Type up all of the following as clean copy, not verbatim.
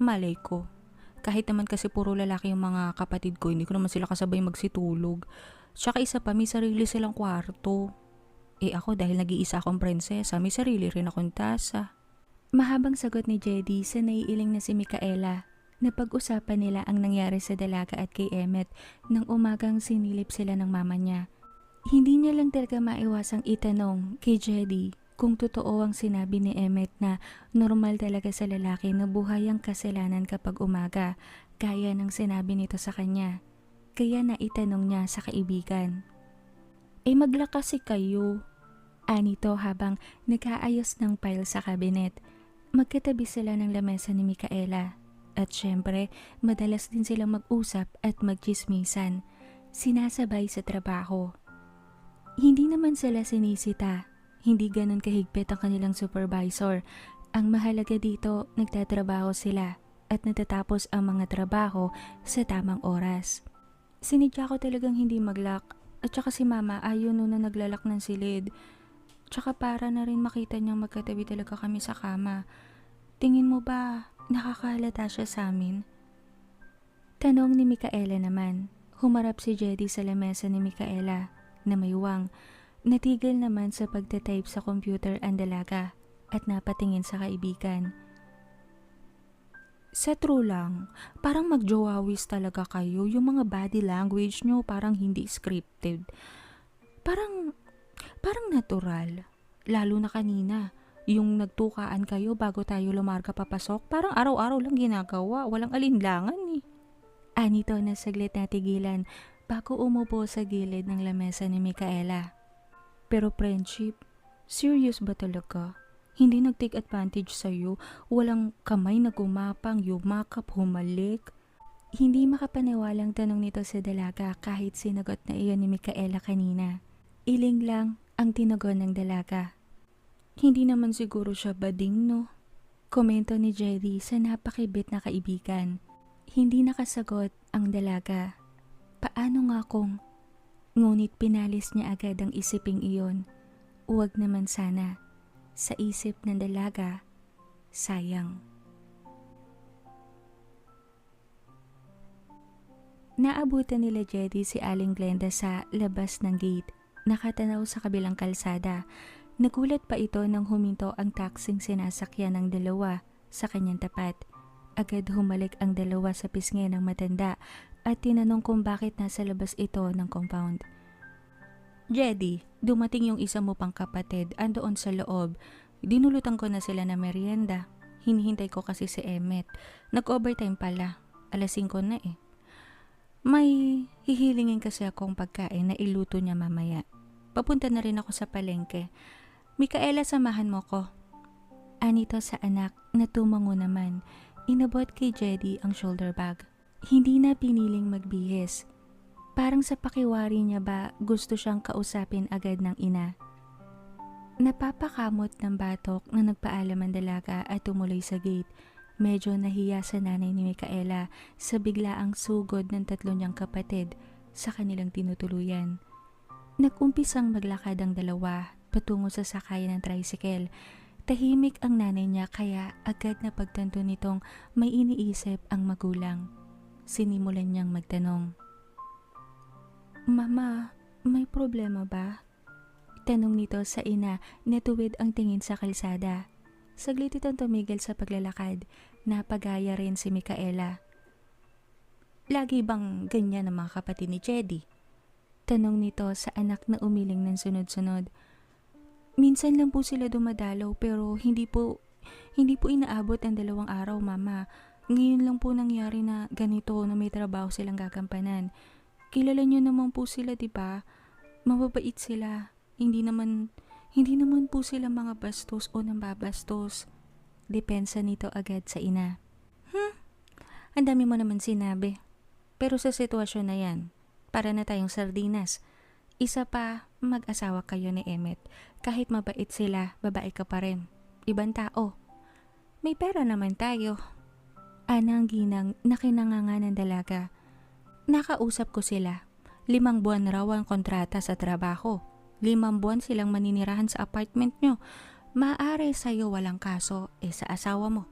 Malay ko. Kahit naman kasi puro lalaki yung mga kapatid ko, hindi ko naman sila kasabay magsitulog. Tsaka isa pa, may sarili silang kwarto. Ako dahil nag-iisa akong prinsesa, may sarili rin akong tasa. Mahabang sagot ni Jedy sa naiiling na si Micaela. Napag-usapan nila ang nangyari sa dalaga at kay Emmet nang umagang sinilip sila ng mama niya. Hindi niya lang talaga maiwasang itanong kay Jedy kung totoo ang sinabi ni Emmet na normal talaga sa lalaki na buhay ang kasalanan kapag umaga, gaya ng sinabi nito sa kanya. Kaya naitanong niya sa kaibigan. Maglakas si kayo. Anito habang nag-aayos ng file sa kabinet. Magkatabi sila ng lamesa ni Micaela. At syempre, madalas din silang mag-usap at magchismisan. Sinasabay sa trabaho. Hindi naman sila sinisita. Hindi ganun kahigpit ang kanilang supervisor. Ang mahalaga dito, nagtatrabaho sila at natatapos ang mga trabaho sa tamang oras. Sinidya ko talagang hindi mag-lock at saka si mama ayaw nun na naglalak ng silid. Tsaka para na rin makita niyang magkatabi talaga kami sa kama. Tingin mo ba nakakahalata siya sa amin? Tanong ni Micaela naman. Humarap si Jedy sa lamesa ni Micaela na may wang. Natigil naman sa pagtatype sa computer ang dalaga at napatingin sa kaibigan. Sa true lang, parang magjowawis talaga kayo. Yung mga body language nyo parang hindi scripted. Parang natural. Lalo na kanina. Yung nagtukaan kayo bago tayo lumarga papasok, parang araw-araw lang ginagawa, walang alinlangan eh. Anito na saglit na tigilan bago umupo sa gilid ng lamesa ni Micaela. Pero friendship, serious ba talaga? Hindi nag-take advantage sa'yo, walang kamay na gumapang, yumakap, humalik. Hindi makapaniwalang tanong nito sa dalaga kahit sinagot na iyon ni Micaela kanina. Iling lang ang tinagon ng dalaga. Hindi naman siguro siya bading, no? Komento ni Jedy sa napakibit na kaibigan. Hindi nakasagot ang dalaga. Paano nga kung? Ngunit pinalis niya agad ang isiping iyon. Huwag naman sana. Sa isip ng dalaga, sayang. Naabutan nila Jedy si Aling Glenda sa labas ng gate. Nakatanaw sa kabilang kalsada. Nagulat pa ito nang huminto ang taksing sinasakyan ng dalawa sa kanyang tapat. Agad humalik ang dalawa sa pisngi ng matanda at tinanong kung bakit nasa labas ito ng compound. Jedy, dumating yung isa mo pang kapatid, andoon sa loob. Dinulutan ko na sila na merienda. Hinihintay ko kasi si Emmet. Nag-overtime pala. 5:00 na eh. May hihilingin kasi akong pagkain na iluto niya mamaya. Papunta na rin ako sa palengke. Micaela, samahan mo ko. Anito sa anak na tumango naman. Inabot kay Jedy ang shoulder bag. Hindi na piniling magbihis. Parang sa pakiwari niya ba gusto siyang kausapin agad ng ina. Napapakamot ng batok na nagpaalam ang dalaga at tumuloy sa gate. Medyo nahiya sa nanay ni Micaela sa biglaang sugod ng 3 niyang kapatid sa kanilang tinutuluyan. Nagumpisang maglakad ang dalawa patungo sa sakayan ng tricycle. Tahimik ang nanay niya kaya agad na pagtanto nitong may iniisip ang magulang. Sinimulan niyang magtanong. Mama, may problema ba? Tanong nito sa ina na tuwid ang tingin sa kalsada. Saglit itong tumigil sa paglalakad. Napagaya rin si Micaela. Lagi bang ganyan ang mga kapatid ni Jedy? Tanong nito sa anak na umiling ng sunod-sunod. Minsan lang po sila dumadalaw pero hindi po inaabot ang 2 araw, mama. Ngayon lang po nangyari na ganito na may trabaho silang gagampanan. Kilala niyo naman po sila, 'di ba? Mababait sila. Hindi naman po sila mga bastos o nambabastos. Depensa nito agad sa ina. Ang dami mo naman sinabi. Pero sa sitwasyon na yan, para na tayong sardinas. Isa pa, mag-asawa kayo ni Emmet. Kahit mabait sila, babae ka pa rin. Ibang tao. May pera naman tayo. Anang ginang na kinanganga ng dalaga. Nakausap ko sila. 5 buwan raw ang kontrata sa trabaho. 5 buwan silang maninirahan sa apartment nyo. Maaari sa'yo walang kaso, sa asawa mo.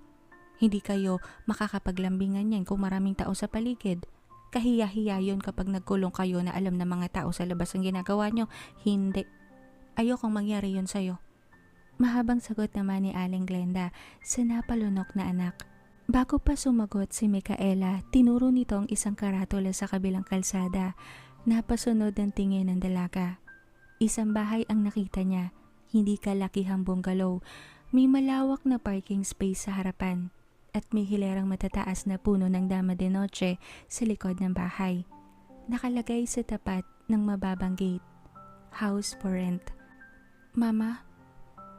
Hindi kayo makakapaglambingan yan kung maraming tao sa paligid. Kahiya-hiya yun kapag nagkulong kayo na alam ng mga tao sa labas ang ginagawa nyo. Hindi. Ayokong mangyari yun sa'yo. Mahabang sagot naman ni Aling Glenda sa napalunok na anak. Bago pa sumagot si Micaela, tinuro nito ang isang karatula sa kabilang kalsada. Napasunod ng tingin ng dalaga. Isang bahay ang nakita niya, hindi kalakihang bungalow. May malawak na parking space sa harapan at may hilerang matataas na puno ng dama de noche sa likod ng bahay. Nakalagay sa tapat ng mababang gate, house for rent. Mama,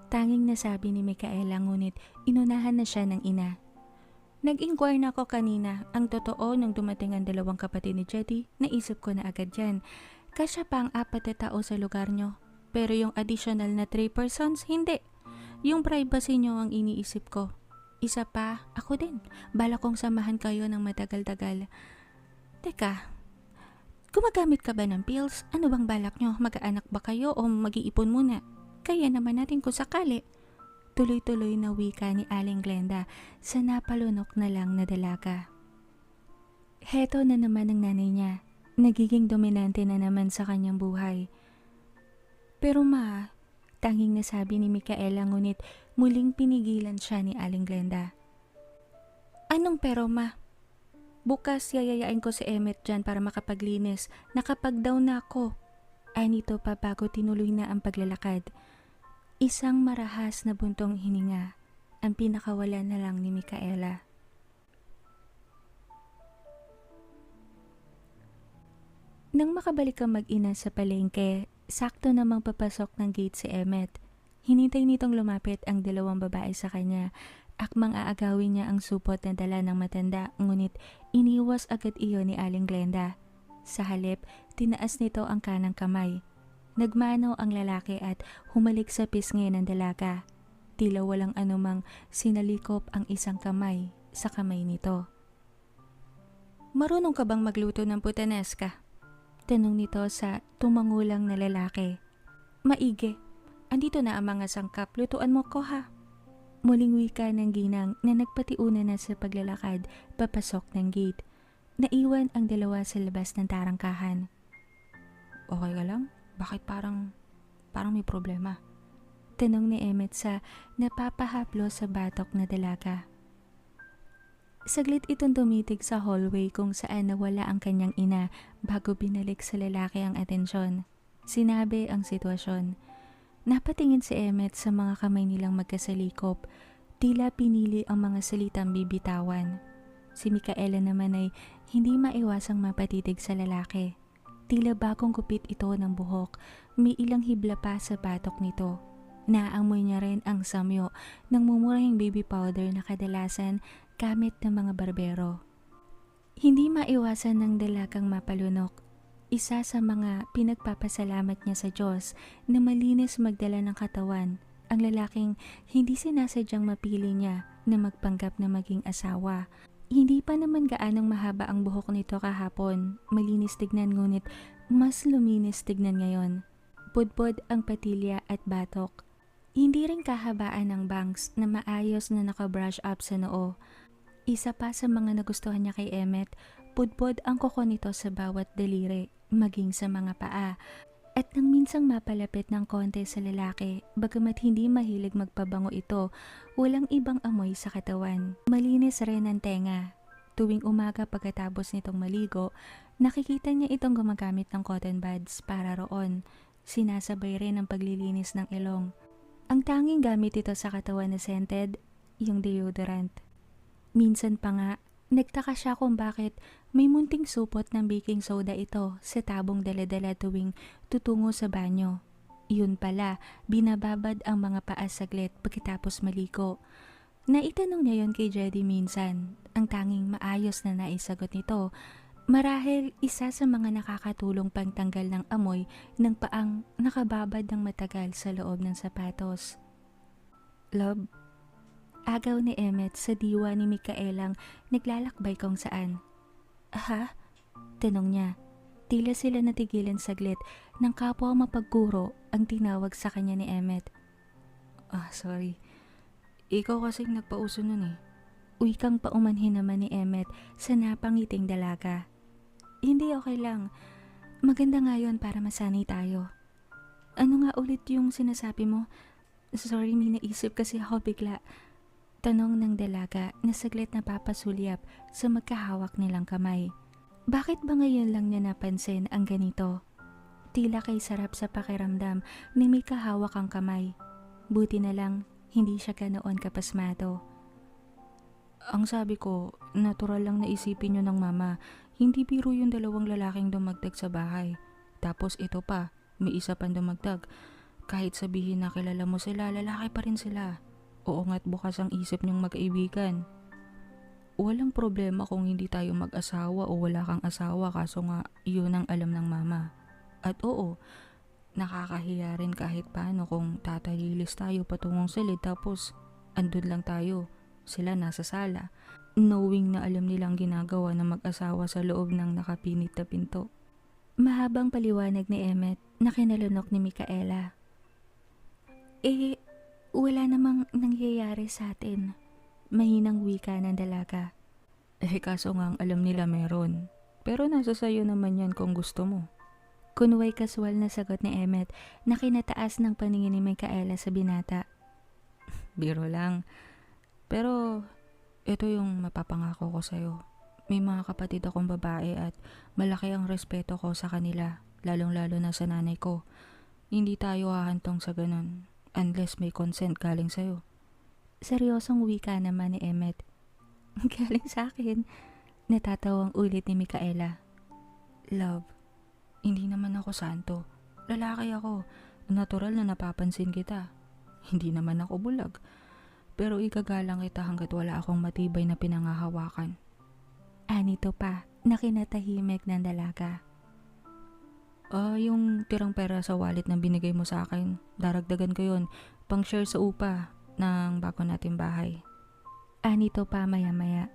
tanging nasabi ni Micaela ngunit inunahan na siya ng ina. Nag-inquire na ako kanina. Ang totoo nung dumating ang dalawang kapatid ni Jetty, naisip ko na agad yan. Kasya pa ang 4 na tao sa lugar nyo. Pero yung additional na 3 persons, hindi. Yung privacy nyo ang iniisip ko. Isa pa, ako din. Bala kong samahan kayo ng matagal-tagal. Teka, gumagamit ka ba ng pills? Ano bang balak nyo? Mag-aanak ba kayo o mag-iipon muna? Kaya naman natin kung sakali. Tuloy-tuloy na wika ni Aling Glenda sa napalunok na lang na dalaga. Heto na naman ang nanay niya. Nagiging dominante na naman sa kanyang buhay. Pero ma, tanging nasabi ni Micaela ngunit muling pinigilan siya ni Aling Glenda. Anong pero ma? Bukas yayayain ko si Emmet dyan para makapaglinis. Nakapag-down na ako. Ay nito pa bago tinuloy na ang paglalakad. Isang marahas na buntong hininga ang pinakawala na lang ni Micaela. Nang makabalik ang mag-ina sa palengke, sakto namang papasok ng gate si Emmet. Hinintay nitong lumapit ang dalawang babae sa kanya. Akmang aagawin niya ang supot na dala ng matanda, ngunit iniwas agad iyon ni Aling Glenda. Sa halip, tinaas nito ang kanang kamay. Nagmano ang lalaki at humalik sa pisngi ng dalaga. Tila walang anumang sinalikop ang isang kamay sa kamay nito. Marunong ka bang magluto ng putaneska? Tanong nito sa tumangulang na lalaki. Maigi. Andito na ang mga sangkap. Lutuan mo ko ha. Muling wika ng ginang na nagpatiuna na sa paglalakad papasok ng gate. Naiwan ang dalawa sa labas ng tarangkahan. Okay ka lang? Bakit parang may problema? Tanong ni Emmet sa napapahaplo sa batok na dalaga. Saglit itong tumitig sa hallway kung saan nawala ang kanyang ina bago binalik sa lalaki ang atensyon. Sinabi ang sitwasyon. Napatingin si Emmet sa mga kamay nilang magkasalikop. Tila pinili ang mga salitang bibitawan. Si Micaela naman ay hindi maiwasang mapatitig sa lalaki. Tila bagong gupit ito ng buhok, may ilang hibla pa sa batok nito. Naamoy niya rin ang samyo ng mumurahing baby powder na kadalasan gamit ng mga barbero. Hindi maiwasan ng dalagang mapalunok. Isa sa mga pinagpapasalamat niya sa Diyos na malinis magdala ng katawan, ang lalaking hindi sinasadyang mapili niya na magpanggap na maging asawa. Hindi pa naman gaanong mahaba ang buhok nito kahapon, malinis tignan ngunit mas luminis tignan ngayon. Budbod ang patilya at batok. Hindi rin kahabaan ng bangs na maayos na nakabrush up sa noo. Isa pa sa mga nagustuhan niya kay Emmet, budbod ang kuko nito sa bawat daliri, maging sa mga paa. At nang minsang mapalapit ng konti sa lalaki, bagamat hindi mahilig magpabango ito, walang ibang amoy sa katawan. Malinis rin ang tenga. Tuwing umaga pagkatapos nitong maligo, nakikita niya itong gumagamit ng cotton buds para roon. Sinasabay rin ang paglilinis ng ilong. Ang tanging gamit ito sa katawan na scented, yung deodorant. Minsan pa nga, nagtaka siya kung bakit may munting supot ng baking soda ito sa tabong dala-dala tuwing tutungo sa banyo. Yun pala, binababad ang mga paa saglit pagkatapos maligo. Naitanong niya yon kay Jetty minsan. Ang tanging maayos na naisagot nito, marahil isa sa mga nakakatulong pangtanggal ng amoy ng paang nakababad ng matagal sa loob ng sapatos. Love, agaw ni Emmet sa diwa ni Micaelang naglalakbay kung saan. Aha? Tanong niya. Tila sila natigilan saglit nang kapwa mapagkuro ang tinawag sa kanya ni Emmet. Sorry. Ikaw kasing nagpauso nun eh. Wikang paumanhin naman ni Emmet sa napangiting dalaga. Hindi, okay lang. Maganda nga yun para masanay tayo. Ano nga ulit yung sinasabi mo? Sorry, may naisip kasi ako bigla. Tanong ng dalaga na saglit na papasulyap sa magkahawak nilang kamay. Bakit ba ngayon lang niya napansin ang ganito? Tila kay sarap sa pakiramdam ni may kahawak ang kamay. Buti na lang, hindi siya ganoon kapasmado. Ang sabi ko, natural lang na isipin nyo ng mama, hindi biro yung dalawang lalaking dumagdag sa bahay. Tapos ito pa, may isa pang dumagdag. Kahit sabihin na kilala mo sila, lalaki pa rin sila. Oo nga't bukas ang isip niyong magkaibigan. Walang problema kung hindi tayo mag-asawa o wala kang asawa, kaso nga yun ang alam ng mama. At oo, nakakahiya rin kahit paano kung tatalilis tayo patungong silid tapos andun lang tayo. Sila nasa sala, knowing na alam nilang ginagawa ng mag-asawa sa loob ng nakapinit na pinto. Mahabang paliwanag ni Emmet na kinalunok ni Micaela. Wala namang nangyayari sa atin. Mahinang wika ng dalaga. Kaso nga ang alam nila meron. Pero nasa sayo naman yan kung gusto mo. Kunway kaswal na sagot ni Emmet na kinataas ng paningin ni Micaela sa binata. Biro lang. Pero ito yung mapapangako ko sa'yo. May mga kapatid akong babae at malaki ang respeto ko sa kanila, lalong-lalo na sa nanay ko. Hindi tayo hahantong sa ganun, unless may consent galing sa'yo. Seryosong wika naman ni Emmet. Galing sa akin, natatawang ulit ni Micaela. Love, hindi naman ako santo. Lalaki ako, natural na napapansin kita. Hindi naman ako bulag. Pero igagalang kita hanggat wala akong matibay na pinangahawakan. Anito pa, na kinatahimik ng dalaga. Yung tirang pera sa wallet na binigay mo sa akin, daragdagan ko yun, pang share sa upa ng bago nating bahay. Anito pa maya-maya.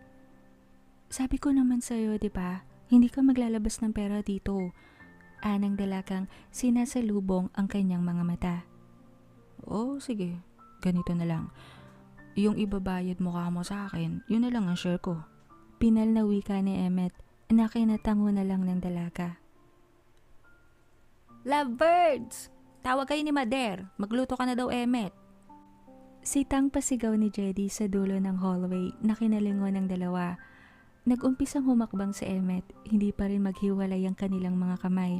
Sabi ko naman sa'yo, di ba? Hindi ka maglalabas ng pera dito. Anang dalagang sinasalubong ang kanyang mga mata. Sige, ganito na lang. Yung ibabayad mo ka mo sa akin, yun na lang ang share ko. Pinal na wika ni Emmet na kinatango na lang ng dalaga. Lovebirds! Tawag kayo ni Mader. Magluto ka na daw, Emmet. Sitang pasigaw ni Jedy sa dulo ng hallway na kinalingon ng dalawa. Nag-umpisang humakbang si Emmet, hindi pa rin maghiwalay ang kanilang mga kamay.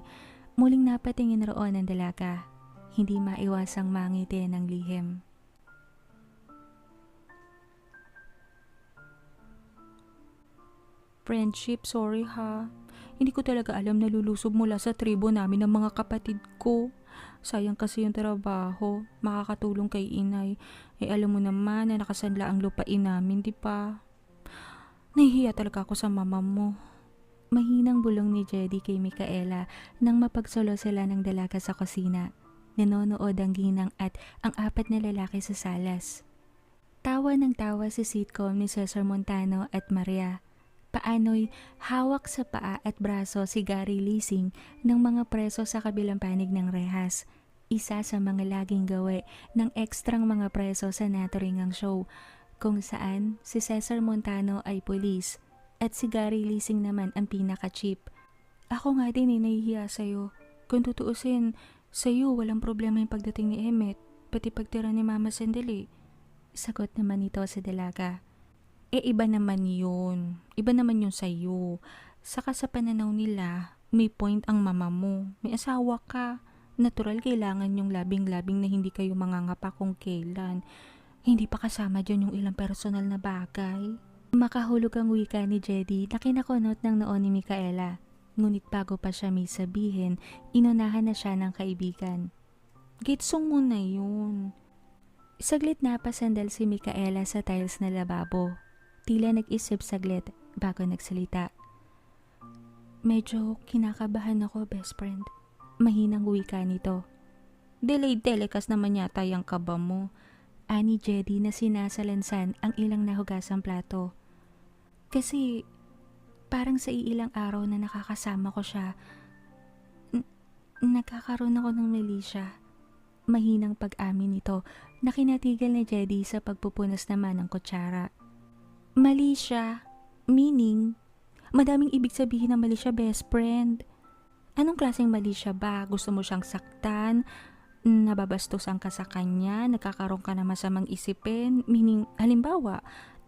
Muling napatingin roon ang dalaga. Hindi maiwasang mangiti ng lihim. Friendship, sorry ha. Hindi ko talaga alam na lulusob mula sa tribo namin ng mga kapatid ko. Sayang kasi yung trabaho, makakatulong kay inay. Alam mo naman na nakasanla ang lupain namin, di ba? Nahihiya talaga ako sa mama mo. Mahinang bulong ni Jedy kay Micaela nang mapagsolo sila ng dalaga sa kusina. Nanonood ang ginang at ang apat na lalaki sa salas. Tawa ng tawa si sitcom ni Cesar Montano at Maria. Paano'y hawak sa paa at braso si Gary Leasing ng mga preso sa kabilang panig ng rehas. Isa sa mga laging gawe ng ekstrang mga preso sa naturingang show, kung saan si Cesar Montano ay pulis at si Gary Leasing naman ang pinaka-cheap. Ako nga din nahihiya sa'yo. Kung tutuusin, sa'yo walang problema yung pagdating ni Emmet, pati pagtira ni Mama Sandali. Sagot naman ito sa dalaga. Iba naman yun. Iba naman yun sa'yo. Saka sa pananaw nila, may point ang mama mo. May asawa ka. Natural kailangan yung labing-labing na hindi kayo mangangapa kung kailan. Hindi pa kasama dyan yung ilang personal na bagay. Makahulog ang wika ni Jedy na kinakunot ng noon ni Micaela. Ngunit bago pa siya may sabihin, inunahan na siya ng kaibigan. Getsong mo na yun. Saglit na pasandal si Micaela sa tiles na lababo. Tila nag-isip saglit bago nagsalita. Medyo kinakabahan ako, best friend. Mahinang wika nito. Delayed telecast naman yata yung kaba mo. Ani Jedy na sinasalansan ang ilang nahugasang plato. Kasi parang sa iilang araw na nakakasama ko siya, nagkakaroon ako ng melisya. Mahinang pag-amin nito na kinatigal ni Jedy sa pagpupunas naman ng kutsara. Mali siya. Meaning, madaming ibig sabihin ng mali siya, best friend. Anong klaseng mali siya ba? Gusto mo siyang saktan? Nababastusan ka sa kanya? Nagkakaroon ka na masamang isipin? Meaning, halimbawa,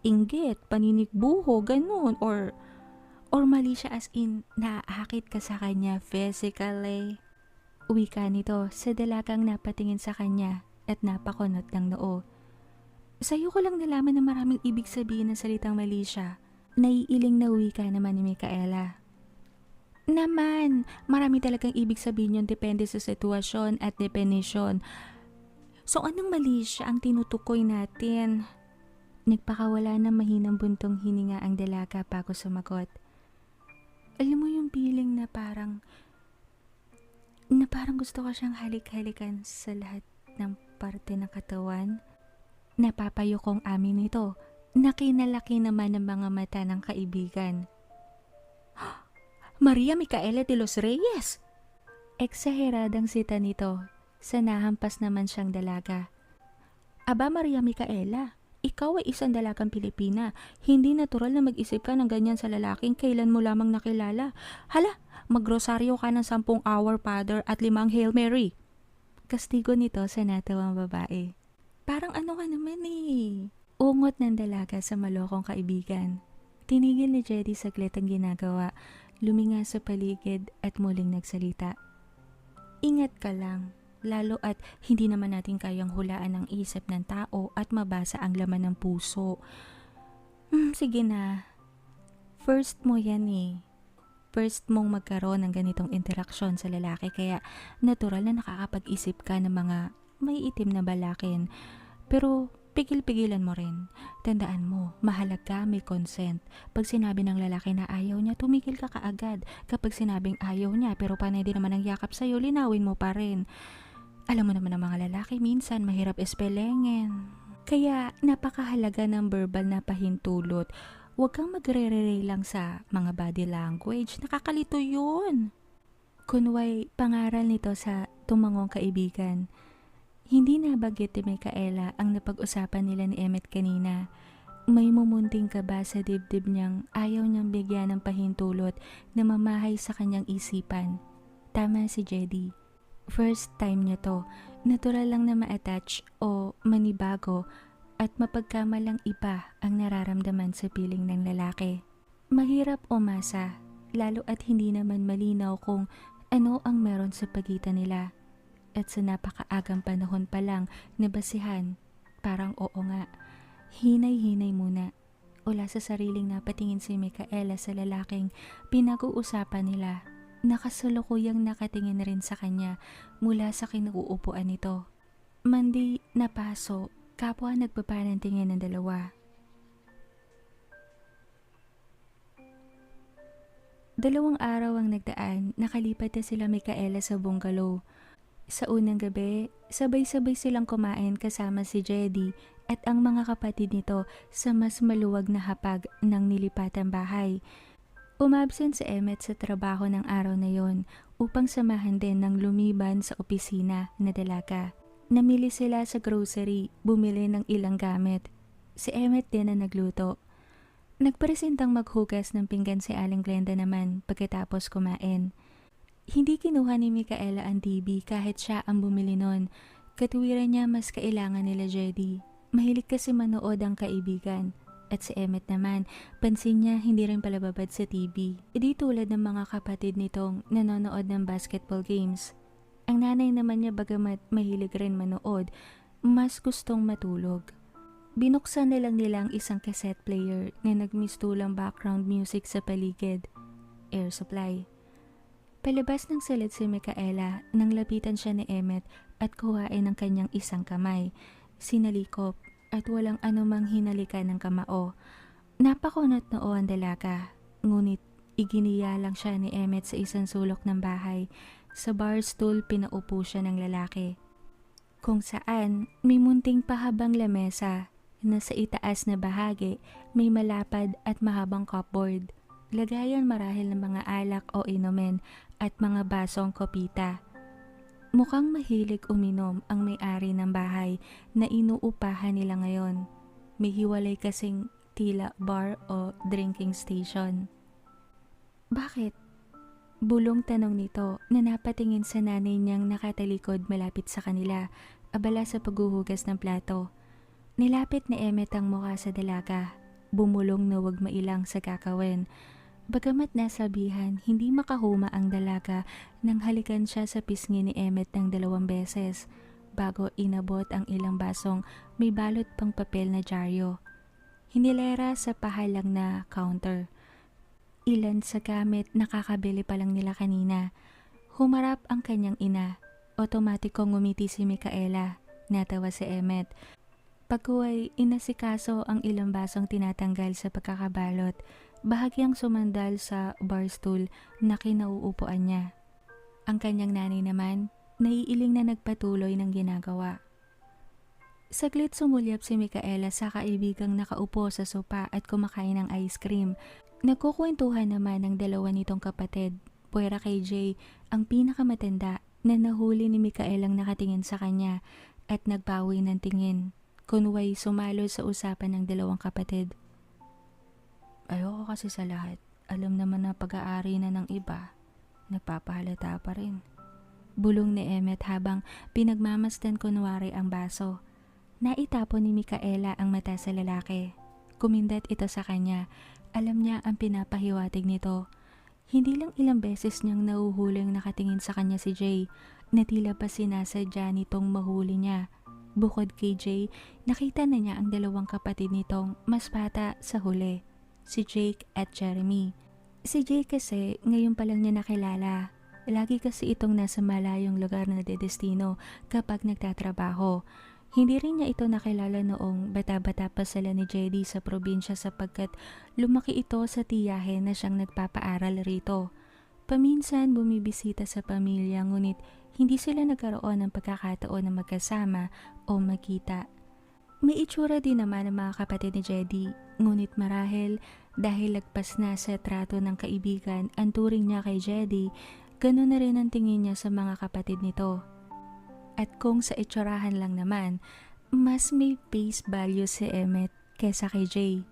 inggit, paninigbuho, ganun. Or mali siya as in, naahakit ka sa kanya physically. Uwi ka nito sa dalagang napatingin sa kanya at napakunot ng noo. Sa'yo ko lang nalaman na maraming ibig sabihin ng salitang mali siya. Naiiling na uwi ka naman ni Micaela. Naman, marami talagang ibig sabihin yun depende sa sitwasyon at definisyon. So anong mali siya ang tinutukoy natin? Nagpakawala ng mahinang buntong hininga ang dalaga bago sumagot. Alam mo yung feeling na parang gusto ko siyang halik-halikan sa lahat ng parte ng katawan? Napapayo kong amin ito. Nakinalaki naman ng mga mata ng kaibigan. Maria Micaela de los Reyes! Eksaheradang sita nito. Sa nahampas naman siyang dalaga. Aba Maria Micaela, ikaw ay isang dalagang Pilipina. Hindi natural na mag-isip ka ng ganyan sa lalaking kailan mo lamang nakilala. Hala, magrosaryo ka ng 10 Our Father at 5 Hail Mary. Kastigo nito sa natawang babae. Parang ano ka naman eh. Ungot ng dalaga sa malokong kaibigan. Tinigil ni Jedy saglit ang ginagawa. Luminga sa paligid at muling nagsalita. Ingat ka lang, lalo at hindi naman natin kayang hulaan ang isip ng tao at mabasa ang laman ng puso. Sige na, first mo yan eh. First mong magkaroon ng ganitong interaksyon sa lalaki kaya natural na nakakapag-isip ka ng mga may itim na balakin. Pero pigil-pigilan mo rin. Tandaan mo, mahalaga may consent. Pag sinabi ng lalaki na ayaw niya, tumigil ka kaagad. Kapag sinabing ayaw niya pero panay din naman ang yakap sa'yo, linawin mo pa rin. Alam mo naman ang mga lalaki minsan mahirap espelengin. Kaya napakahalaga ng verbal na pahintulot. Huwag kang magre-relay lang sa mga body language. Nakakalito yun. Kunway pangaral nito sa tumangong kaibigan. Hindi nabanggit ni Micaela ang napag-usapan nila ni Emmett kanina. May mumunting ka ba sa dibdib niyang ayaw niyang bigyan ng pahintulot na mamahay sa kanyang isipan? Tama si Jedy. First time niya to. Natural lang na ma-attach o manibago at mapagkamalang iba ang nararamdaman sa piling ng lalaki. Mahirap umasa, lalo at hindi naman malinaw kung ano ang meron sa pagitan nila. At sa napakaagang panahon pa lang na basihan, parang oo nga. Hinay-hinay muna. Wala sa sariling napatingin si Micaela sa lalaking pinag-uusapan nila. Nakasalukuyang nakatingin rin sa kanya mula sa kinuupuan nito. Mandi na paso, kapwa nagpapanantingin ng dalawa. 2 araw ang nagdaan, nakalipat na sila Micaela sa bungalow. Sa unang gabi, sabay-sabay silang kumain kasama si Jedy at ang mga kapatid nito sa mas maluwag na hapag ng nilipatang bahay. Umabsent si Emmett sa trabaho ng araw na yon upang samahan din ng lumiban sa opisina na dalaga. Namili sila sa grocery, bumili ng ilang gamit. Si Emmett din ang nagluto. Nagpresentang maghugas ng pinggan si Aling Glenda naman pagkatapos kumain. Hindi kinuha ni Micaela ang DB kahit siya ang bumili nun. Katuwiran niya mas kailangan nila Jedy. Mahilig kasi manood ang kaibigan. At si Emmett naman, pansin niya hindi rin pala babad sa TV. Hindi tulad ng mga kapatid nitong nanonood ng basketball games. Ang nanay naman niya bagamat mahilig rin manood, mas gustong matulog. Binuksan na lang nila ang isang cassette player na nagmistulang background music sa paligid. Air supply. Palabas ng silid si Micaela nang lapitan siya ni Emmett at kuhain ang kanyang isang kamay. Sinalikop at walang anumang hinalikan ng kamao. Napakunot noo ang dalaga, ngunit iginiya lang siya ni Emmett sa isang sulok ng bahay. Sa bar stool pinaupo siya ng lalaki. Kung saan may munting pahabang lamesa na sa itaas na bahagi may malapad at mahabang cupboard. Lagayan marahil ng mga alak o inumin at mga basong kopita. Mukhang mahilig uminom ang may-ari ng bahay na inuupahan nila ngayon. May hiwalay kasing tila bar o drinking station. Bakit? Bulong tanong nito na napatingin sa nanay niyang nakatalikod malapit sa kanila, abala sa paghuhugas ng plato. Nilapit ni Emmet ang mukha sa dalaga, bumulong na wag mailang sa kakawin. Bagamat nasabihan, hindi makahuma ang dalaga nang halikan siya sa pisngi ni Emmet ng 2 beses bago inabot ang ilang basong may balot pang papel na dyaryo. Hinilera sa pahalang na counter. Ilan sa gamit nakakabili pa lang nila kanina. Humarap ang kanyang ina. Otomatikong ngumiti si Micaela. Natawa si Emmet. Pagkuway, inasikaso ang ilang basong tinatanggal sa pagkakabalot, bahagyang sumandal sa bar stool na kinauupuan niya. Ang kanyang nanay naman, naiiling na nagpatuloy ng ginagawa. Saglit sumulyap si Micaela sa kaibigang nakaupo sa sopa at kumakain ng ice cream. Nagkukwentuhan naman ang dalawa nitong kapatid, puwera kay Jay, ang pinakamatanda na nahuli ni Micaelang nakatingin sa kanya at nagbawi ng tingin. Kunway sumalo sa usapan ng dalawang kapatid. Ayoko kasi sa lahat. Alam naman na pag-aari na ng iba. Nagpapahalata pa rin. Bulong ni Emmet habang pinagmamasdan kunwari ang baso. Naitapon ni Micaela ang mata sa lalaki. Kumindat ito sa kanya. Alam niya ang pinapahiwatig nito. Hindi lang ilang beses niyang nahuhuling nakatingin sa kanya si Jay, na tila pa sinasadya nitong mahuli niya. Bukod kay Jay, nakita na niya ang dalawang kapatid nitong mas bata sa huli, si Jake at Jeremy. Si Jake kasi ngayon pa lang niya nakilala. Lagi kasi itong nasa malayong lugar na dedestino kapag nagtatrabaho. Hindi rin niya ito nakilala noong bata-bata pa sila ni JD sa probinsya sapagkat lumaki ito sa tiyahin na siyang nagpapaaral rito. Paminsan bumibisita sa pamilya ngunit hindi sila nagkaroon ng pagkakataon na magkasama o magkita. May itsura din naman ang mga kapatid ni Jedy, ngunit marahil dahil lagpas na sa trato ng kaibigan ang turing niya kay Jedy, ganoon na rin ang tingin niya sa mga kapatid nito. At kung sa itsurahan lang naman, mas may face value si Emmet kesa kay Jay.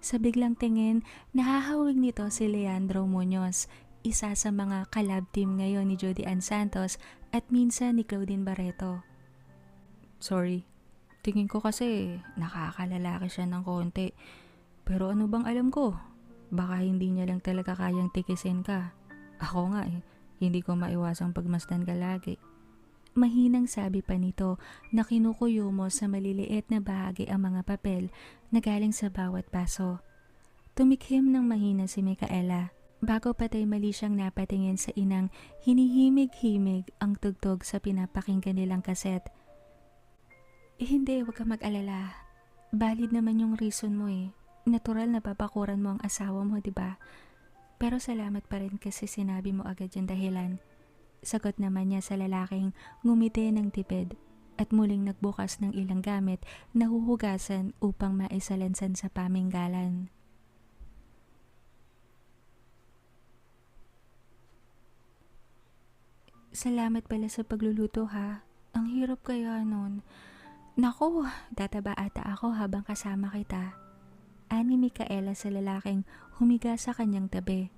Sa biglang tingin, nahahawig nito si Leandro Muñoz, isa sa mga collab team ngayon ni Jody Ann Santos at minsan ni Claudine Barreto. Sorry, tingin ko kasi nakakalalaki siya ng konti. Pero ano bang alam ko? Baka hindi niya lang talaga kayang tikisin ka. Ako nga hindi ko maiwasang pagmasdan ka lagi. Mahinang sabi pa nito na kinukuyo mo sa maliliit na bahagi ang mga papel na galing sa bawat baso. Tumikhim ng mahina si Micaela. Bago patay mali siyang napatingin sa inang hinihimig-himig ang tugtog sa pinapakinggan nilang kaset. Hindi, wag ka mag-alala. Valid naman yung reason mo Natural na papakuran mo ang asawa mo, diba? Pero salamat pa rin kasi sinabi mo agad yung dahilan. Sagot naman niya sa lalaking ngumiti ng tipid at muling nagbukas ng ilang gamit na huhugasan upang maisalansan sa paminggalan. Salamat pala sa pagluluto ha. Ang hirap kaya nun. Naku, tataba ata ako habang kasama kita. Ani Micaela sa lalaking humiga sa kanyang tabi.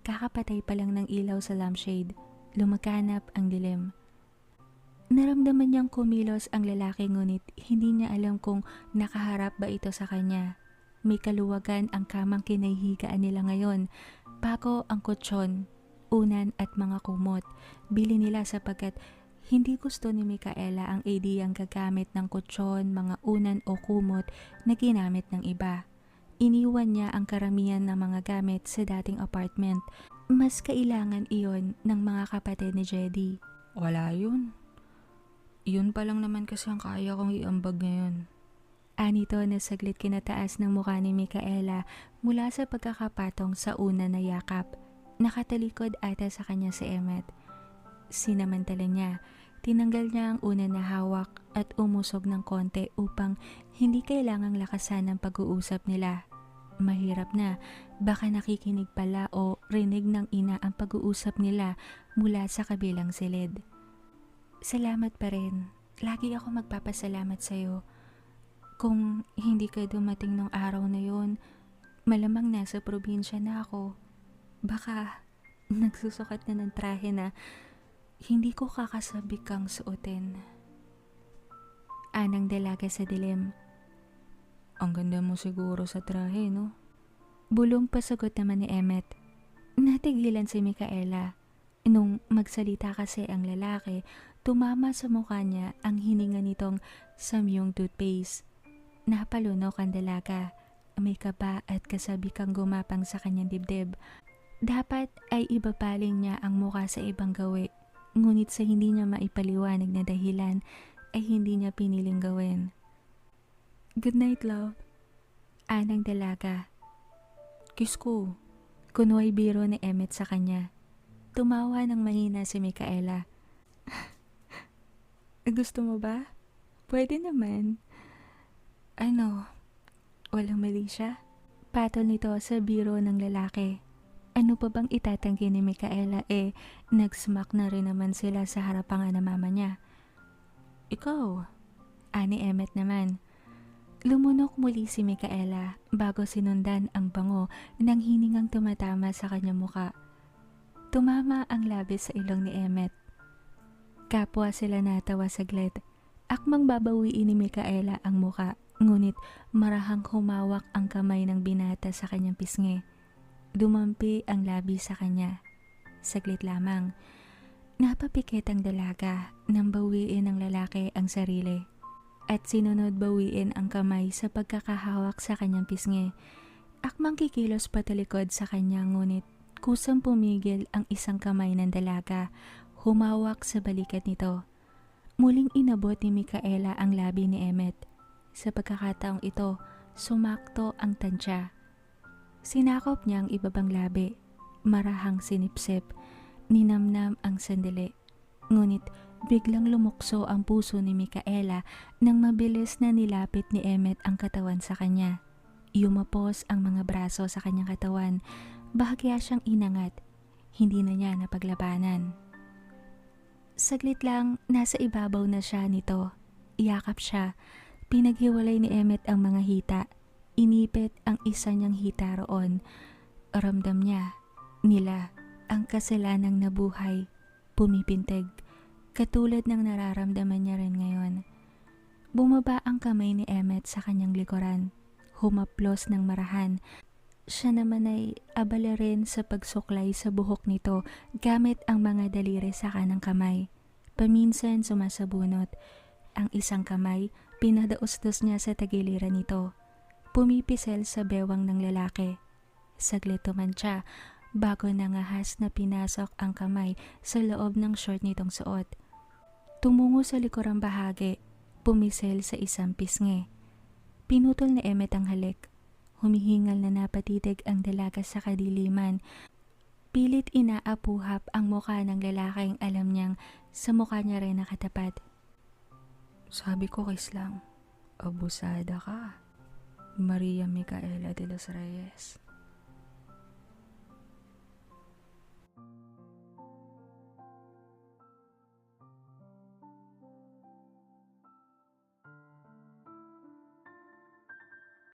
Kakapatay pa lang ng ilaw sa lampshade. Lumaganap ang dilim. Naramdaman niyang kumilos ang lalaki ngunit hindi niya alam kung nakaharap ba ito sa kanya. May kaluwagan ang kamang kinahihigaan nila ngayon, bago ang kutsyon, unan at mga kumot. Bili nila sapagkat hindi gusto ni Micaela ang ideyang gagamit ng kutsyon, mga unan o kumot na ginamit ng iba. Iniwan niya ang karamihan ng mga gamit sa dating apartment. Mas kailangan iyon ng mga kapatid ni Jedy. Wala yun. Yun pa lang naman kasi ang kaya kong iambag ngayon. Anito na saglit kinataas ng mukha ni Micaela mula sa pagkakapatong sa una na yakap. Nakatalikod ata sa kanya si Emmet. Sinamantala niya, tinanggal niya ang una na hawak at umusog ng konti upang hindi kailangang lakasan ang pag-uusap nila. Mahirap na, baka nakikinig pala o rinig ng ina ang pag-uusap nila mula sa kabilang silid. Salamat pa rin. Lagi ako magpapasalamat sa'yo. Kung hindi ka dumating nung araw na yon, malamang nasa probinsya na ako. Baka nagsusukat na ng trahe na hindi ko kakasabik kang suotin. Anang dalaga sa dilim. Ang ganda mo siguro sa trahe, no? Bulong pasagot naman ni Emmet. Natigilan si Micaela. Nung magsalita kasi ang lalaki, tumama sa mukha niya ang hininga nitong samyong toothpaste. Napalunok ang dalaga. May kaba at kasabi kang gumapang sa kanyang dibdib. Dapat ay ibabaling niya ang mukha sa ibang gawi. Ngunit sa hindi niya maipaliwanag na dahilan, ay hindi niya piniling gawin. Good night, love. Anang dalaga. Kiss ko. Kunway biro ni Emmet sa kanya. Tumawa ng mahina si Micaela. Gusto mo ba? Pwede naman. Ano? Walang mali siya? Patol nito sa biro ng lalaki. Ano pa bang itatanggi ni Micaela nag-smack na rin naman sila sa harapan ng mama niya. Ikaw, ani Emmet naman. Lumunok muli si Micaela bago sinundan ang bango ng hiningang tumatama sa kanyang muka. Tumama ang labis sa ilong ni Emmet. Kapwa sila natawa saglit. Akmang babawiin ni Micaela ang muka, ngunit marahang humawak ang kamay ng binata sa kanyang pisngi. Dumampi ang labi sa kanya. Saglit lamang. Napapikit ang dalaga nang bawiin ng lalaki ang sarili. At sinunod bawiin ang kamay sa pagkakahawak sa kanyang pisngi. Akmang kikilos patalikod sa kanya ngunit kusang pumigil ang isang kamay ng dalaga, humawak sa balikat nito. Muling inabot ni Micaela ang labi ni Emmet. Sa pagkakataong ito, sumakto ang tansya. Sinakop niya ang ibabang labi, marahang sinipsip, ninamnam ang sandali. Ngunit biglang lumukso ang puso ni Micaela nang mabilis na nilapit ni Emmet ang katawan sa kanya. Yumapos ang mga braso sa kanyang katawan, bahagya siyang inangat, hindi na niya napaglabanan. Saglit lang, nasa ibabaw na siya nito. Iyakap siya, pinaghiwalay ni Emmet ang mga hita, inipit ang isa niyang hita roon. Ramdam niya, nila, ang kasalanang nabuhay, pumipintig. Katulad ng nararamdaman niya rin ngayon. Bumaba ang kamay ni Emmet sa kanyang likuran. Humaplos ng marahan. Siya naman ay abala rin sa pagsuklay sa buhok nito gamit ang mga daliri sa kanang kamay. Paminsan sumasabunot. Ang isang kamay, pinadaustos niya sa tagiliran nito. Pumipisel sa bewang ng lalaki. Saglit tumantya bago nangahas na pinasok ang kamay sa loob ng short nitong suot. Tumungo sa likurang bahagi, pumisel sa isang pisngi. Pinutol ni Emmet ang halik. Humihingal na napatitig ang dalaga sa kadiliman. Pilit inaapuhap ang mukha ng lalaking alam niyang sa mukha niya rin nakatapat. Sabi ko kiss lang, abusada ka. Maria Micaela de los Reyes.